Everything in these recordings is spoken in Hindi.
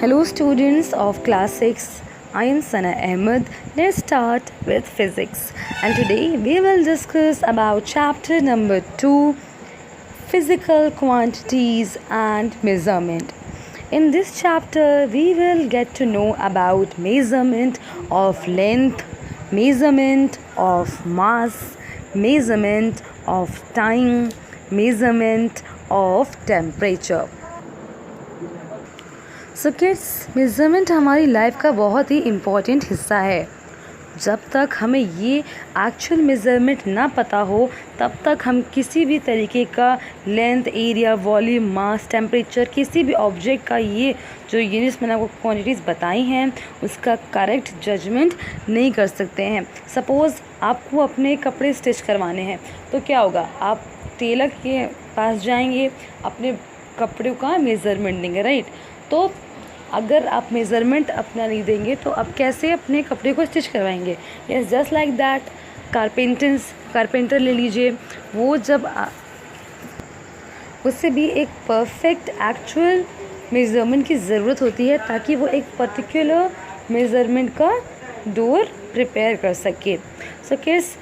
Hello students of class 6, I am Sana Ahmed. Let's start with physics, and today we will discuss about chapter number 2, physical quantities and measurement. In this chapter we will get to know about measurement of length, measurement of mass, measurement of time, measurement of temperature. So kids, measurement हमारी लाइफ का बहुत ही इम्पॉर्टेंट हिस्सा है. जब तक हमें ये एक्चुअल मेज़रमेंट ना पता हो तब तक हम किसी भी तरीके का लेंथ, एरिया, वॉल्यूम, मास, टेम्परेचर, किसी भी ऑब्जेक्ट का ये जो यूनिट्स मैंने आपको क्वांटिटीज़ बताई हैं उसका करेक्ट जजमेंट नहीं कर सकते हैं. सपोज़ आपको अपने कपड़े स्टिच करवाने हैं तो क्या होगा, आप टेलर के पास जाएंगे, अपने कपड़ों का मेज़रमेंट देंगे, राइट. तो अगर आप मेज़रमेंट अपना नहीं देंगे तो आप कैसे अपने कपड़े को स्टिच करवाएंगे. Yes, just like that. Carpenter ले लीजिए, वो जब उससे भी एक परफेक्ट एक्चुअल मेज़रमेंट की ज़रूरत होती है ताकि वो एक पर्टिकुलर मेज़रमेंट का डोर प्रिपेयर कर सके. सो किड्स,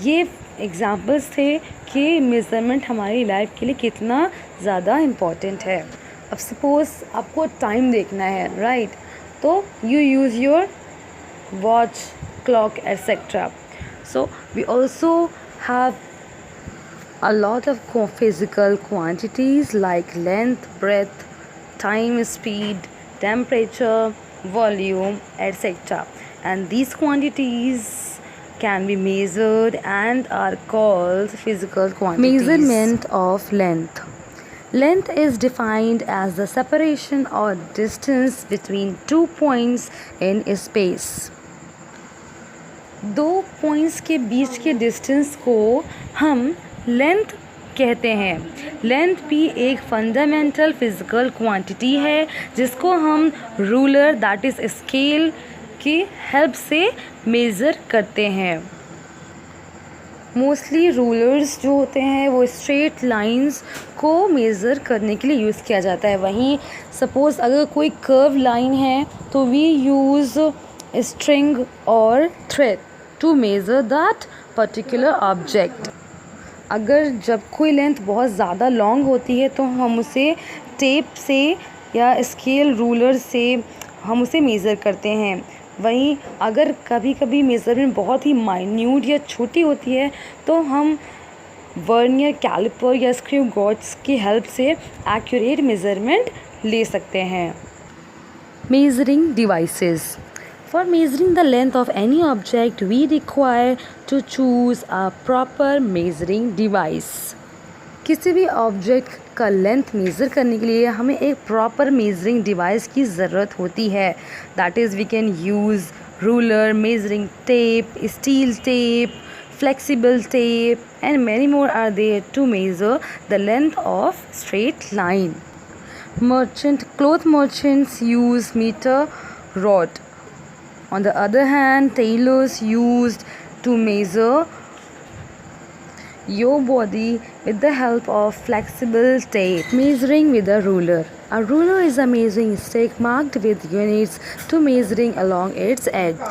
ये एग्जांपल्स थे कि मेज़रमेंट हमारी लाइफ के लिए कितना ज़्यादा इम्पॉर्टेंट है. अब सपोज़ आपको टाइम देखना है, राइट. तो you use your watch, clock, etcetera. So we also have a lot of physical quantities like length, breadth, time, speed, temperature, volume, etc. And these quantities can be measured and are called physical quantities. Measurement of length. Length is defined as the separation or distance between two points in space. दो पॉइंट्स के बीच के डिस्टेंस को हम लेंथ कहते हैं. लेंथ भी एक फंडामेंटल फिजिकल क्वांटिटी है जिसको हम रूलर, दैट इज़ स्केल, की हेल्प से मेज़र करते हैं. मोस्टली रूलर्स जो होते हैं वो स्ट्रेट लाइंस को मेज़र करने के लिए यूज़ किया जाता है. वहीं सपोज़ अगर कोई कर्व लाइन है तो वी यूज़ स्ट्रिंग और thread to measure that particular object. अगर जब कोई लेंथ बहुत ज़्यादा लॉन्ग होती है तो हम उसे टेप से या स्केल रूलर से हम उसे मेज़र करते हैं. वहीं अगर कभी कभी मेज़रमेंट बहुत ही माइन्यूट या छोटी होती है तो हम वर्नियर कैलिपर या स्क्रू गॉज की हेल्प से एक्यूरेट मेज़रमेंट ले सकते हैं. Measuring devices. For measuring the length of any object, we require to choose a proper measuring device. किसी भी ऑब्जेक्ट का लेंथ मेज़र करने के लिए हमें एक प्रॉपर मेजरिंग डिवाइस की ज़रूरत होती है. That is we can use ruler, measuring tape, steel tape, flexible tape and many more are there to measure the length of straight line. Cloth merchants use meter rod. On the other hand, tailors used to measure your body with the help of flexible tape. Measuring with a ruler. A ruler is a measuring stick marked with units to measuring along its edge.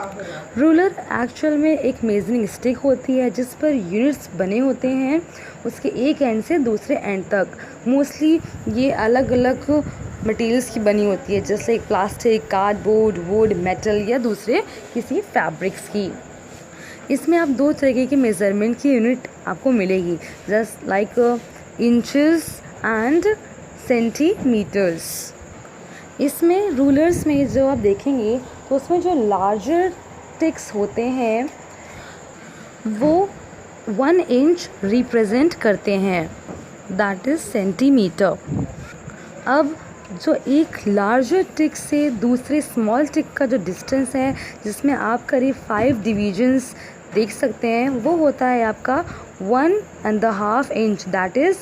Ruler actual में एक मेजरिंग स्टिक होती है जिस पर यूनिट्स बने होते हैं उसके एक एंड से दूसरे एंड तक. मोस्टली ये अलग अलग मटेरियल्स की बनी होती है, जैसे प्लास्टिक, कार्डबोर्ड, वुड, मेटल या दूसरे किसी फैब्रिक्स की. इसमें आप दो तरीके की मेज़रमेंट की यूनिट आपको मिलेगी, just like inches and centimetres. इसमें रूलर्स में जो आप देखेंगे तो उसमें जो लार्जर टिक्स होते हैं वो 1 इंच रिप्रेजेंट करते हैं, दैट इज़ सेंटीमीटर. अब जो एक लार्जर टिक से दूसरे स्मॉल टिक का जो डिस्टेंस है जिसमें आप करीब 5 डिवीजन्स देख सकते हैं वो होता है आपका 1.5 inch, that is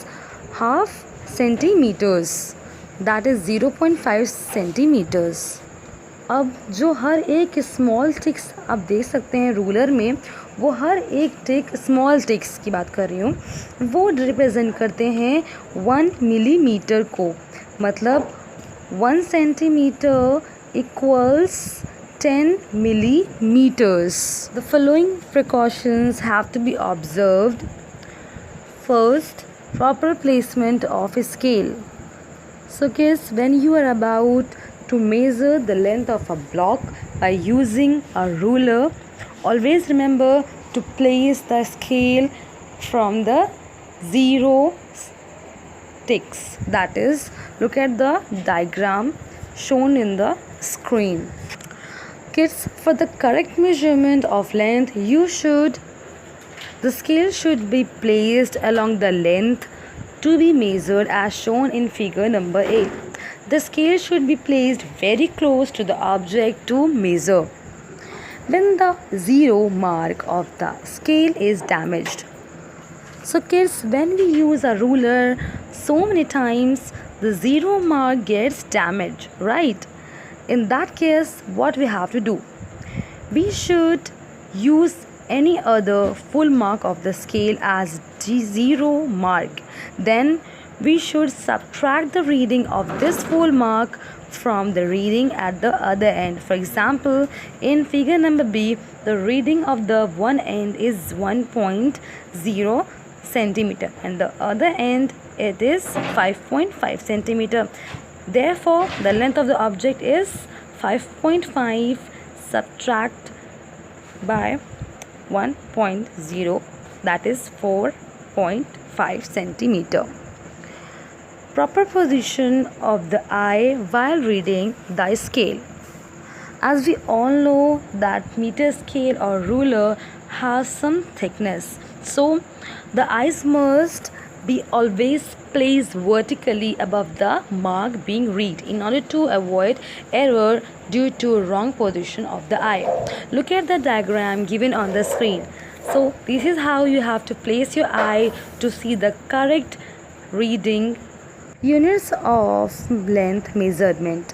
half centimetres, that is 0.5 centimetres. अब जो हर एक स्मॉल टिक्स आप देख सकते हैं रूलर में, वो हर एक टिक, स्मॉल टिक्स की बात कर रही हूँ, वो रिप्रेजेंट करते हैं 1 मिलीमीटर को. मतलब 1 centimeter equals 10 millimeters. The following precautions have to be observed. First, proper placement of a scale. So kids, when you are about to measure the length of a block by using a ruler, always remember to place the scale from the zero ticks. That is, look at the diagram shown in the screen. Kids, for the correct measurement of length, the scale should be placed along the length to be measured as shown in figure number 8. The scale should be placed very close to the object to measure. When the zero mark of the scale is damaged. So kids, when we use a ruler so many times, the zero mark gets damaged, right? In that case, what we have to do? We should use any other full mark of the scale as zero mark. Then we should subtract the reading of this full mark from the reading at the other end. For example, in figure number B, the reading of the one end is 1.0 centimeter and the other end it is 5.5 centimeter. Therefore, the length of the object is 5.5 subtract by 1.0, that is 4.5 centimeter. Proper position of the eye while reading the scale. As we all know that meter scale or ruler has some thickness, so the eyes must be always placed vertically above the mark being read in order to avoid error due to wrong position of the eye. Look at the diagram given on the screen. So this is how you have to place your eye to see the correct reading. Units of length measurement.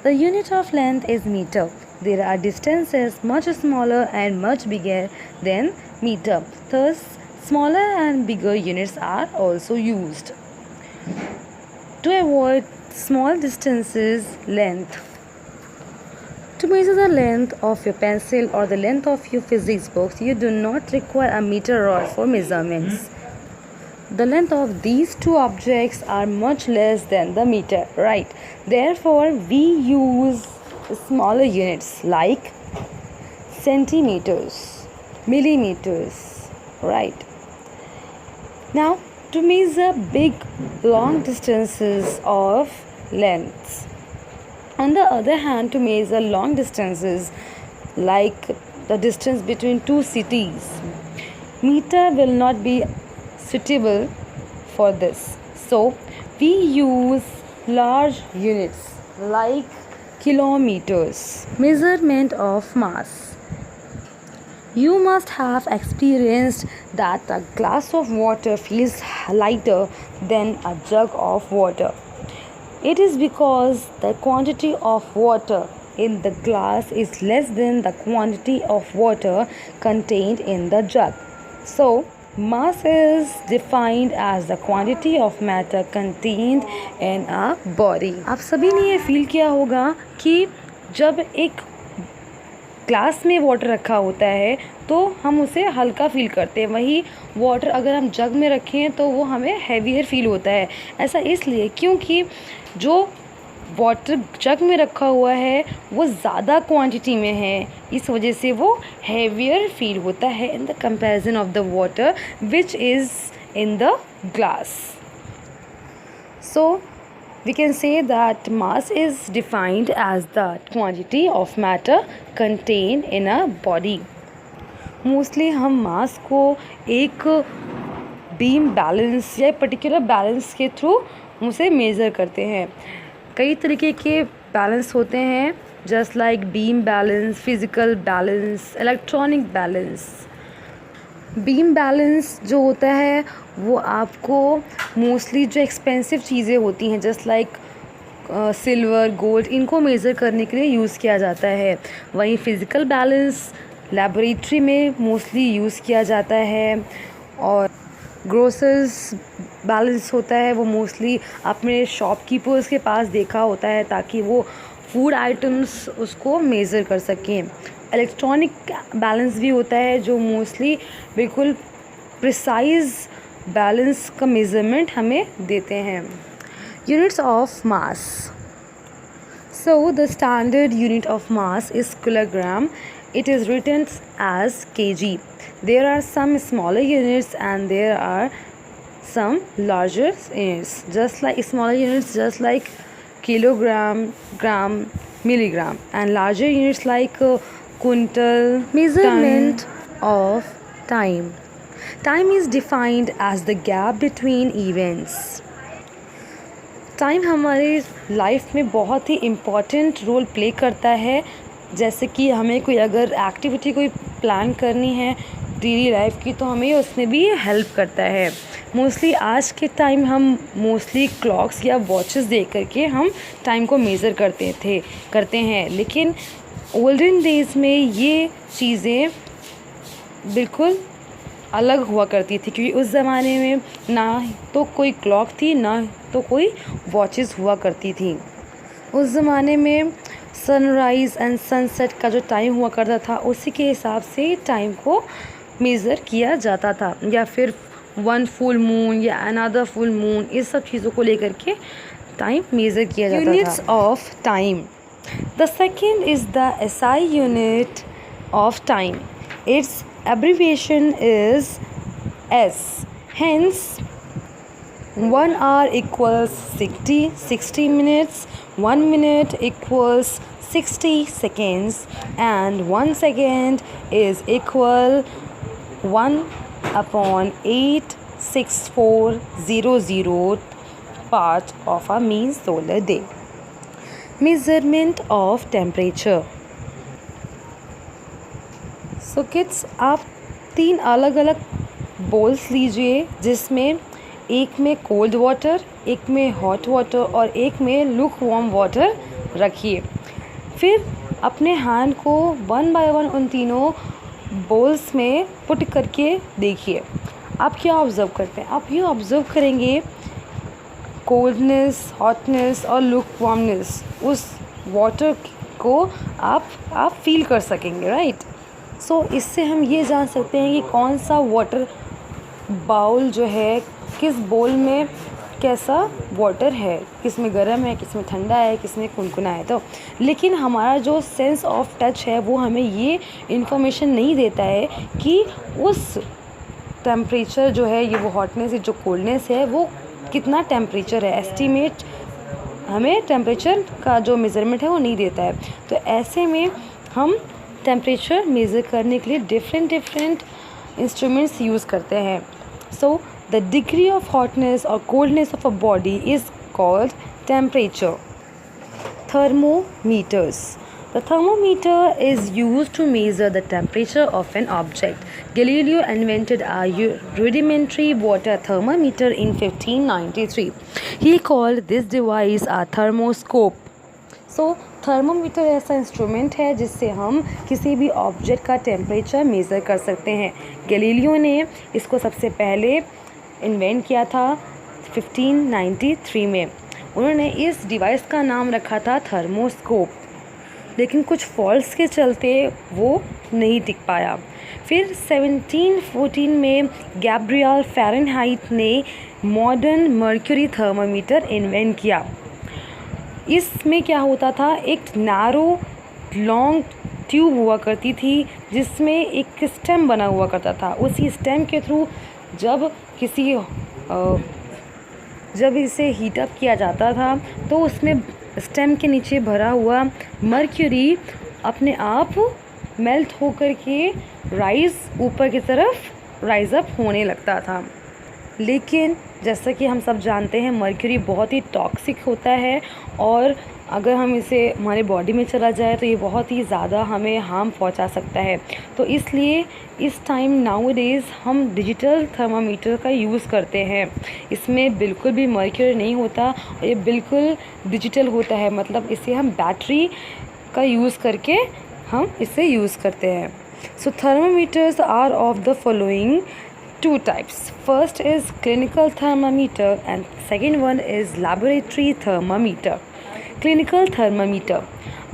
The unit of length is meter. There are distances much smaller and much bigger than meter. Thus, smaller and bigger units are also used. To avoid small distances, length. To measure the length of your pencil or the length of your physics books, you do not require a meter rod for measurements. The length of these two objects are much less than the meter, right? Therefore, we use smaller units like centimeters, millimeters, right? Now, to measure big, long distances of lengths. On the other hand, to measure long distances like the distance between two cities, meter will not be suitable for this. So we use large units like kilometers. Measurement of mass. You must have experienced that a glass of water feels lighter than a jug of water. It is because the quantity of water in the glass is less than the quantity of water contained in the jug. So mass is defined as the quantity of matter contained in a body. आप सभी ने ये फील किया होगा कि जब एक ग्लास में वाटर रखा होता है तो हम उसे हल्का फील करते हैं, वही वाटर अगर हम जग में रखें तो वो हमें हैवियर फील होता है। ऐसा इसलिए क्योंकि जो वाटर जग में रखा हुआ है वो ज़्यादा क्वांटिटी में है, इस वजह से वो हैवियर फील होता है in the comparison of the water which is in the glass. So we can say that mass is defined as the quantity of matter contained in a body. Mostly हम मास को एक बीम बैलेंस या पर्टिकुलर बैलेंस के थ्रू उसे मेज़र करते हैं. कई तरीके के बैलेंस होते हैं, just like beam balance, physical balance, electronic balance. Beam balance जो होता है वो आपको मोस्टली जो एक्सपेंसिव चीज़ें होती हैं जस्ट लाइक सिल्वर, गोल्ड, इनको मेज़र करने के लिए यूज़ किया जाता है. वहीं फ़िज़िकल बैलेंस लैबोरेटरी में मोस्टली यूज़ किया जाता है. और ग्रोसर्स बैलेंस होता है वो मोस्टली अपने शॉपकीपर्स के पास देखा होता है ताकि वो फूड आइटम्स उसको मेज़र कर सकें। इलेक्ट्रॉनिक बैलेंस भी होता है जो मोस्टली बिल्कुल प्रिसाइज बैलेंस का मेज़रमेंट हमें देते हैं। Units of mass. So the standard unit of mass is kilogram. It is written as kg. There are some smaller units and there are some larger units. Just like smaller units, just like kilogram, gram, milligram, and larger units like quintal. Measurement of time. Time is defined as the gap between events. Time हमारे लाइफ में बहुत ही इम्पॉर्टेंट रोल प्ले करता है। जैसे कि हमें कोई अगर एक्टिविटी कोई प्लान करनी है डेली लाइफ की तो हमें उसमें भी हेल्प करता है। मोस्टली आज के टाइम हम मोस्टली क्लॉक्स या वॉचेस देख करके हम टाइम को मेज़र करते हैं, लेकिन ओल्डन डेज़ में ये चीज़ें बिल्कुल अलग हुआ करती थी क्योंकि उस ज़माने में ना तो कोई क्लॉक थी ना तो कोई वॉचेस हुआ करती थी। उस ज़माने में सनराइज़ एंड सनसेट का जो टाइम हुआ करता था उसी के हिसाब से टाइम को मेज़र किया जाता था, या फिर वन फुल मून या अनदर फुल मून, इस सब चीज़ों को लेकर के टाइम मेज़र किया जाता था। Units of time. The second is the SI unit of time. Its abbreviation is S. Hence, 1 hour equals 60 minutes, 1 minute equals 60 seconds, and 1 second is equal 1/86400 part of a mean solar day. Measurement of temperature. So kids, आप 3 अलग अलग बोल्स लीजिए जिसमें एक में कोल्ड वाटर, एक में हॉट वाटर और एक में लुक वार्म वाटर रखिए। फिर अपने हैंड को 1 बाय 1 उन तीनों बोल्स में पुट करके देखिए। आप क्या ऑब्ज़र्व करते हैं? आप ये ऑब्ज़र्व करेंगे कोल्डनेस, हॉटनेस और लुक वार्मनेस उस वाटर को आप फील कर सकेंगे, राइट? सो इससे हम ये जान सकते हैं कि कौन सा वाटर बाउल जो है किस बोल में कैसा वाटर है, किस में गर्म है, किस में ठंडा है, किस में कुनकुना है। तो लेकिन हमारा जो सेंस ऑफ टच है वो हमें ये इन्फॉर्मेशन नहीं देता है कि उस टेम्परेचर जो है, ये वो हॉटनेस जो कोल्डनेस है वो कितना टेम्परेचर है। एस्टीमेट हमें टेम्परेचर का जो मेज़रमेंट है वो नहीं देता है। तो ऐसे में हम टेम्परेचर मेज़र करने के लिए डिफरेंट इंस्ट्रूमेंट्स यूज़ करते हैं। So the degree of hotness और coldness of a body is called temperature. Thermometers. The thermometer is used to measure the temperature of an object. Galileo invented a rudimentary water thermometer in 1593. He called this device a thermoscope. So, thermometer ऐसा इंस्ट्रूमेंट है जिससे हम किसी भी ऑब्जेक्ट का टेम्परेचर मेज़र कर सकते हैं। गैलीलियो ने इसको सबसे पहले इन्वेंट किया था 1593 में। उन्होंने इस डिवाइस का नाम रखा था थर्मोस्कोप, लेकिन कुछ फॉल्ट्स के चलते वो नहीं टिक पाया। फिर 1714 में गैब्रियल फ़ारेनहाइट ने मॉडर्न मर्क्यूरी थर्मामीटर इन्वेंट किया। इसमें क्या होता था, एक नैरो लॉन्ग ट्यूब हुआ करती थी जिसमें एक स्टेम बना हुआ करता था। उसी स्टेम के थ्रू जब इसे हीटअप किया जाता था तो उसमें स्टेम के नीचे भरा हुआ मर्क्यूरी अपने आप मेल्ट होकर के ऊपर की तरफ राइज अप होने लगता था। लेकिन जैसा कि हम सब जानते हैं मर्क्यूरी बहुत ही टॉक्सिक होता है और अगर हम इसे हमारे बॉडी में चला जाए तो ये बहुत ही ज़्यादा हमें हार्म पहुंचा सकता है। तो इसलिए इस टाइम नाउअडेज़ हम डिजिटल थर्मामीटर का यूज़ करते हैं। इसमें बिल्कुल भी मर्क्यूरी नहीं होता, ये बिल्कुल डिजिटल होता है, मतलब इसे हम बैटरी का यूज़ करके हम इसे यूज़ करते हैं। So thermometers are of the following two types. First is clinical thermometer and second one is laboratory thermometer. Clinical thermometer.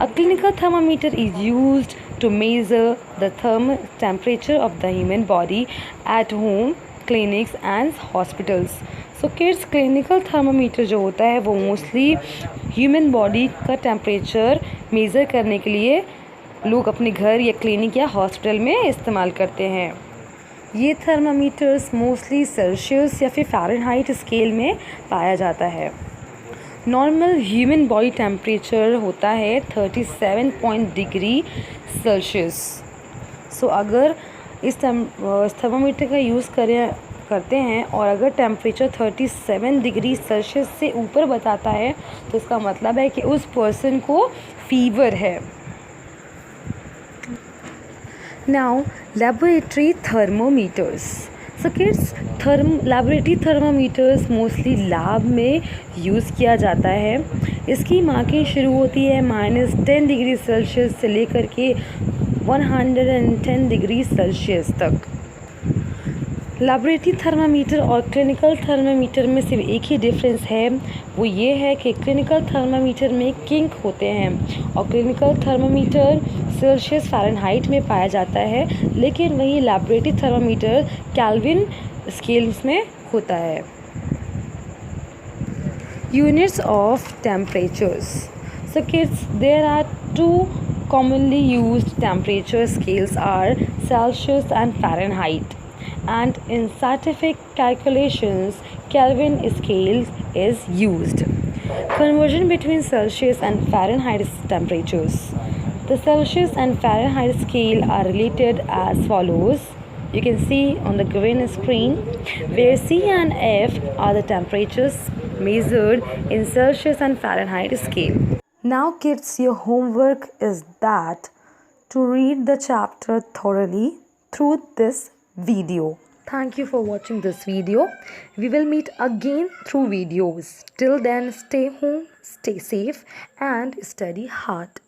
A clinical thermometer is used to measure the thermal temperature of the human body at home, clinics and hospitals. So kids, clinical thermometer जो होता है वो मोस्टली ह्यूमन बॉडी का टेम्परेचर मेज़र करने के लिए लोग अपने घर या क्लिनिक या हॉस्पिटल में इस्तेमाल करते हैं. ये थर्मामीटर्स मोस्टली सेल्सियस या फिर फ़ारेनहाइट स्केल में पाया जाता है. नॉर्मल ह्यूमन बॉडी टेम्परेचर होता है 37 डिग्री सेल्सियस. सो अगर इस थर्मामीटर का यूज़ करते हैं और अगर टेम्परेचर 37 डिग्री सेल्सियस से ऊपर बताता है तो इसका मतलब है कि उस पर्सन को फीवर है. Now, laboratory thermometers. So kids, laboratory thermometers mostly lab में यूज़ किया जाता है. इसकी मार्किंग शुरू होती है -10 डिग्री सेल्सियस से लेकर के 110 डिग्री सेल्सियस तक. लैबोरेटरी थर्मामीटर और क्लिनिकल थर्मामीटर में सिर्फ एक ही डिफरेंस है, वो ये है कि क्लिनिकल थर्मामीटर में किंक होते हैं और क्लिनिकल थर्मामीटर सेल्सियस फ़ारेनहाइट में पाया जाता है, लेकिन वही लैबोरेटरी थर्मामीटर केल्विन स्केल्स में होता है. Units of temperatures. So kids, there are two commonly used temperature scales are Celsius and Fahrenheit. And in scientific calculations, Kelvin scale is used. Conversion between Celsius and Fahrenheit temperatures. The Celsius and Fahrenheit scale are related as follows. You can see on the green screen where C and F are the temperatures measured in Celsius and Fahrenheit scale. Now kids, your homework is that to read the chapter thoroughly through this video. Thank you for watching this video. We will meet again through videos. Till then, stay home, stay safe and study hard.